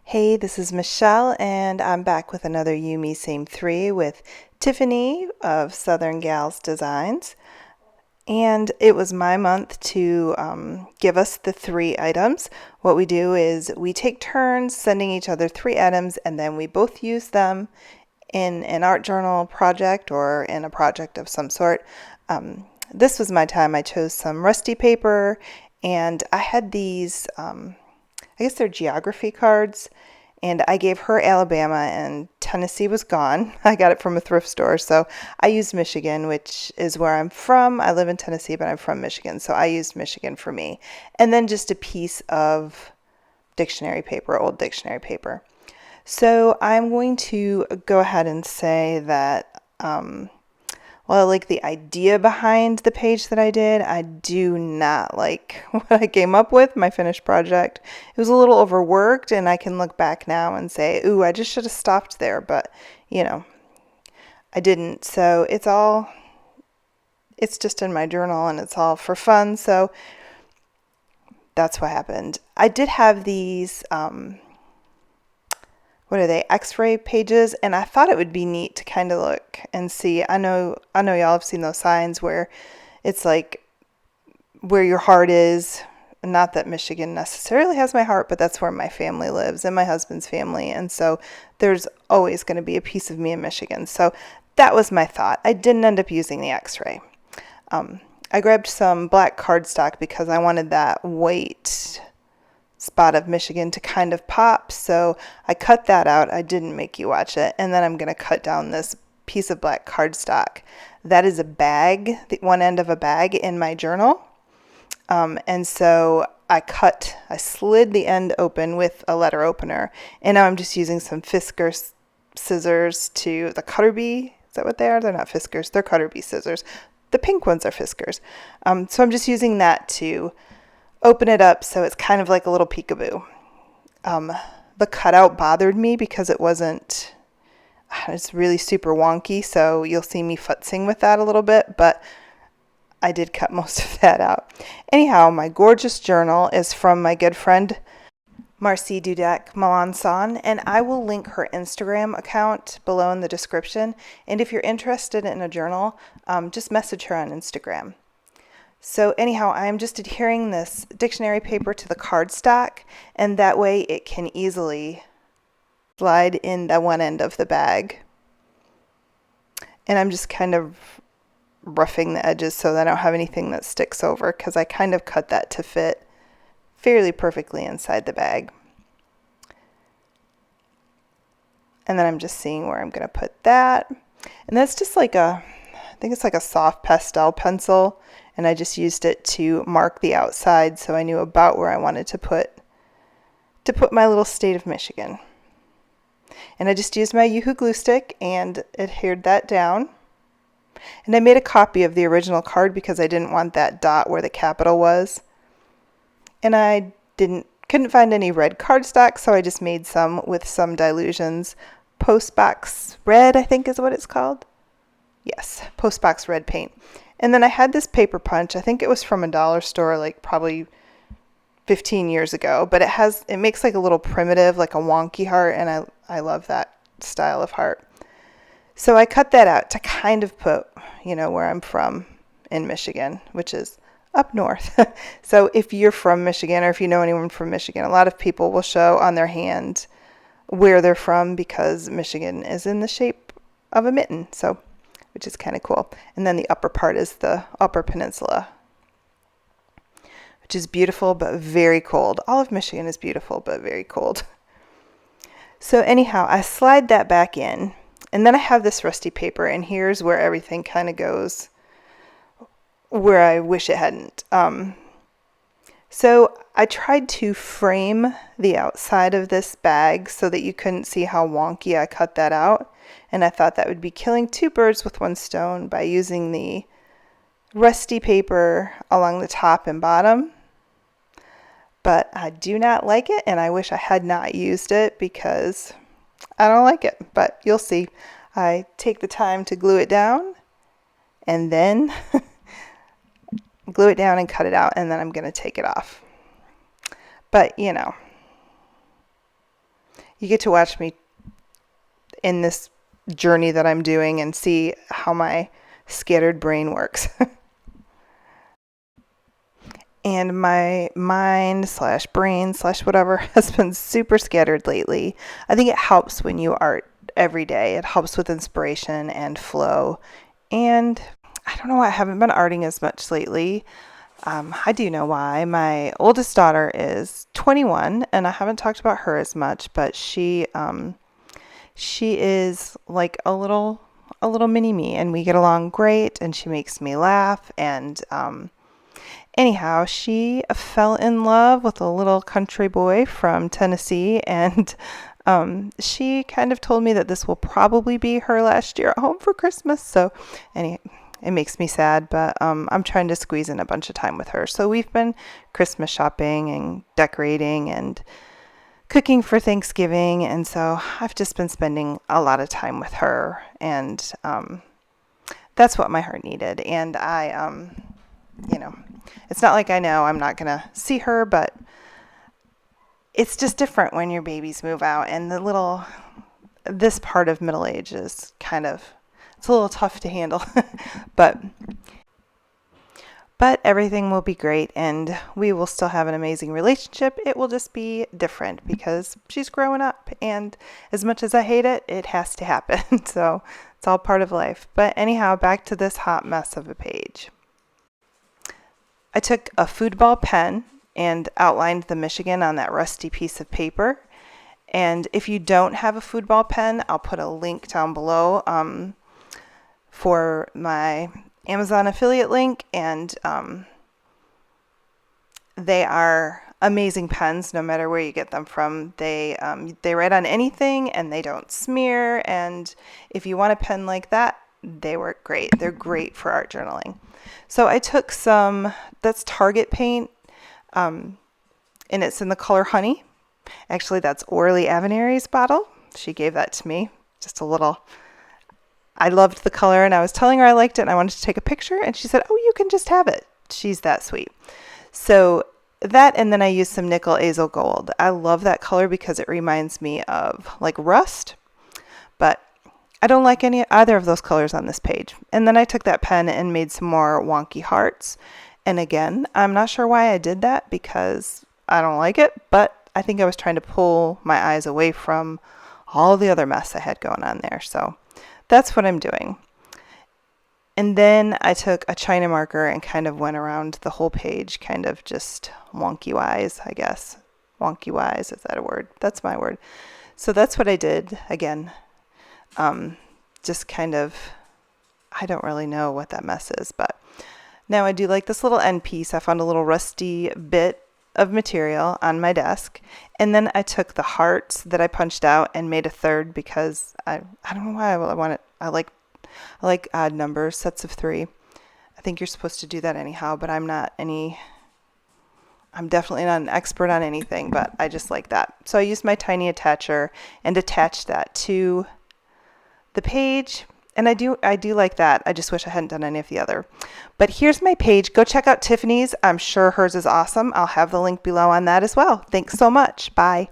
Hey, this is Michelle, and I'm back with another You, Me, Same 3 with Tiffany of Southern Gals Designs. And it was my month to give us the three items. What we do is we take turns sending each other three items, and then we both use them in an art journal project or in a project of some sort. This was my time. I chose some rusty paper, and I had these. I guess they're geography cards. And I gave her Alabama, and Tennessee was gone. I got it from a thrift store. So I used Michigan, which is where I'm from. I live in Tennessee, but I'm from Michigan. So I used Michigan for me. And then just a piece of dictionary paper, old dictionary paper. So I'm going to go ahead and say that well, I like the idea behind the page that I did. I do not like what I came up with, my finished project. It was a little overworked, and I can look back now and say, ooh, I just should have stopped there, but, you know, I didn't. So it's just in my journal, and it's all for fun, so that's what happened. I did have these, what are they, x-ray pages, and I thought it would be neat to kind of look and see. I know y'all have seen those signs where it's like where your heart is. Not that Michigan necessarily has my heart, but that's where my family lives and my husband's family, and so there's always going to be a piece of me in Michigan. So that was my thought. I didn't end up using the x-ray. I grabbed some black cardstock because I wanted that white spot of Michigan to kind of pop, so I cut that out. I didn't make you watch it. And then I'm going to cut down this piece of black cardstock. That is a bag, the one end of a bag in my journal. And so I slid the end open with a letter opener, and now I'm just using some Fiskars scissors to the cutter bee. Is that what they are? They're not Fiskars, they're cutter bee scissors. The pink ones are Fiskars. So I'm just using that to open it up so it's kind of like a little peekaboo. The cutout bothered me because it's really super wonky, so you'll see me futzing with that a little bit, but I did cut most of that out. Anyhow, my gorgeous journal is from my good friend Marcy Dudek Melanson, and I will link her Instagram account below in the description. And if you're interested in a journal, just message her on Instagram. So anyhow, I'm just adhering this dictionary paper to the cardstock, and that way it can easily slide in the one end of the bag. And I'm just kind of roughing the edges so that I don't have anything that sticks over, because I kind of cut that to fit fairly perfectly inside the bag. And then I'm just seeing where I'm going to put that. And that's just like I think it's like a soft pastel pencil, and I just used it to mark the outside so I knew about where I wanted to put my little state of Michigan. And I just used my Yoo-Hoo glue stick and adhered that down. And I made a copy of the original card because I didn't want that dot where the capital was. And I couldn't find any red cardstock, so I just made some with some Dilutions Postbox Red, I think is what it's called. Yes, Postbox Red paint. And then I had this paper punch. I think it was from a dollar store, like probably 15 years ago, but it makes like a little primitive, like a wonky heart, and I love that style of heart. So I cut that out to kind of put, where I'm from in Michigan, which is up north. So if you're from Michigan, or if you know anyone from Michigan, a lot of people will show on their hand where they're from because Michigan is in the shape of a mitten, so which is kind of cool. And then the upper part is the Upper Peninsula, which is beautiful but very cold. All of Michigan is beautiful but very cold. So anyhow, I slide that back in, and then I have this rusty paper, and here's where everything kind of goes where I wish it hadn't. So I tried to frame the outside of this bag so that you couldn't see how wonky I cut that out. And I thought that would be killing two birds with one stone by using the rusty paper along the top and bottom. But I do not like it, and I wish I had not used it because I don't like it. But you'll see. I take the time to glue it down, and then glue it down and cut it out, and then I'm going to take it off. But, you get to watch me in this journey that I'm doing and see how my scattered brain works. And my mind slash brain slash whatever has been super scattered lately. I think it helps when you art every day. It helps with inspiration and flow. And I don't know why I haven't been arting as much lately. I do know why. My oldest daughter is 21, and I haven't talked about her as much, but she is like a little mini me, and we get along great, and she makes me laugh. And anyhow, she fell in love with a little country boy from Tennessee, and she kind of told me that this will probably be her last year at home for Christmas. So it makes me sad, but I'm trying to squeeze in a bunch of time with her. So we've been Christmas shopping and decorating and cooking for Thanksgiving. And so I've just been spending a lot of time with her. And that's what my heart needed. And I, it's not like I know I'm not going to see her, but it's just different when your babies move out. And this part of middle age is it's a little tough to handle, but everything will be great, and we will still have an amazing relationship. It will just be different because she's growing up, and as much as I hate it, it has to happen. So it's all part of life. But anyhow, back to this hot mess of a page. I took a football pen and outlined the Michigan on that rusty piece of paper. And if you don't have a football pen, I'll put a link down below for my Amazon affiliate link, and they are amazing pens no matter where you get them from. They write on anything, and they don't smear, and if you want a pen like that, they work great. They're great for art journaling. So I took that's Target paint, and it's in the color Honey. Actually, that's Orly Avenari's bottle. She gave that to me, just a little. I loved the color, and I was telling her I liked it, and I wanted to take a picture, and she said, "Oh, you can just have it." She's that sweet. So that, and then I used some nickel azo gold. I love that color because it reminds me of like rust, but I don't like either of those colors on this page. And then I took that pen and made some more wonky hearts. And again, I'm not sure why I did that because I don't like it, but I think I was trying to pull my eyes away from all the other mess I had going on there. So that's what I'm doing. And then I took a China marker and kind of went around the whole page, kind of just wonky-wise, I guess. Wonky-wise, is that a word? That's my word. So that's what I did. Again, just kind of, I don't really know what that mess is, but now I do like this little end piece. I found a little rusty bit of material on my desk, and then I took the hearts that I punched out and made a third because I don't know why I want it. I like odd numbers, sets of 3. I think you're supposed to do that anyhow, but I'm definitely not an expert on anything, but I just like that. So I used my tiny attacher and attached that to the page. And I do like that. I just wish I hadn't done any of the other. But here's my page. Go check out Tiffany's. I'm sure hers is awesome. I'll have the link below on that as well. Thanks so much. Bye.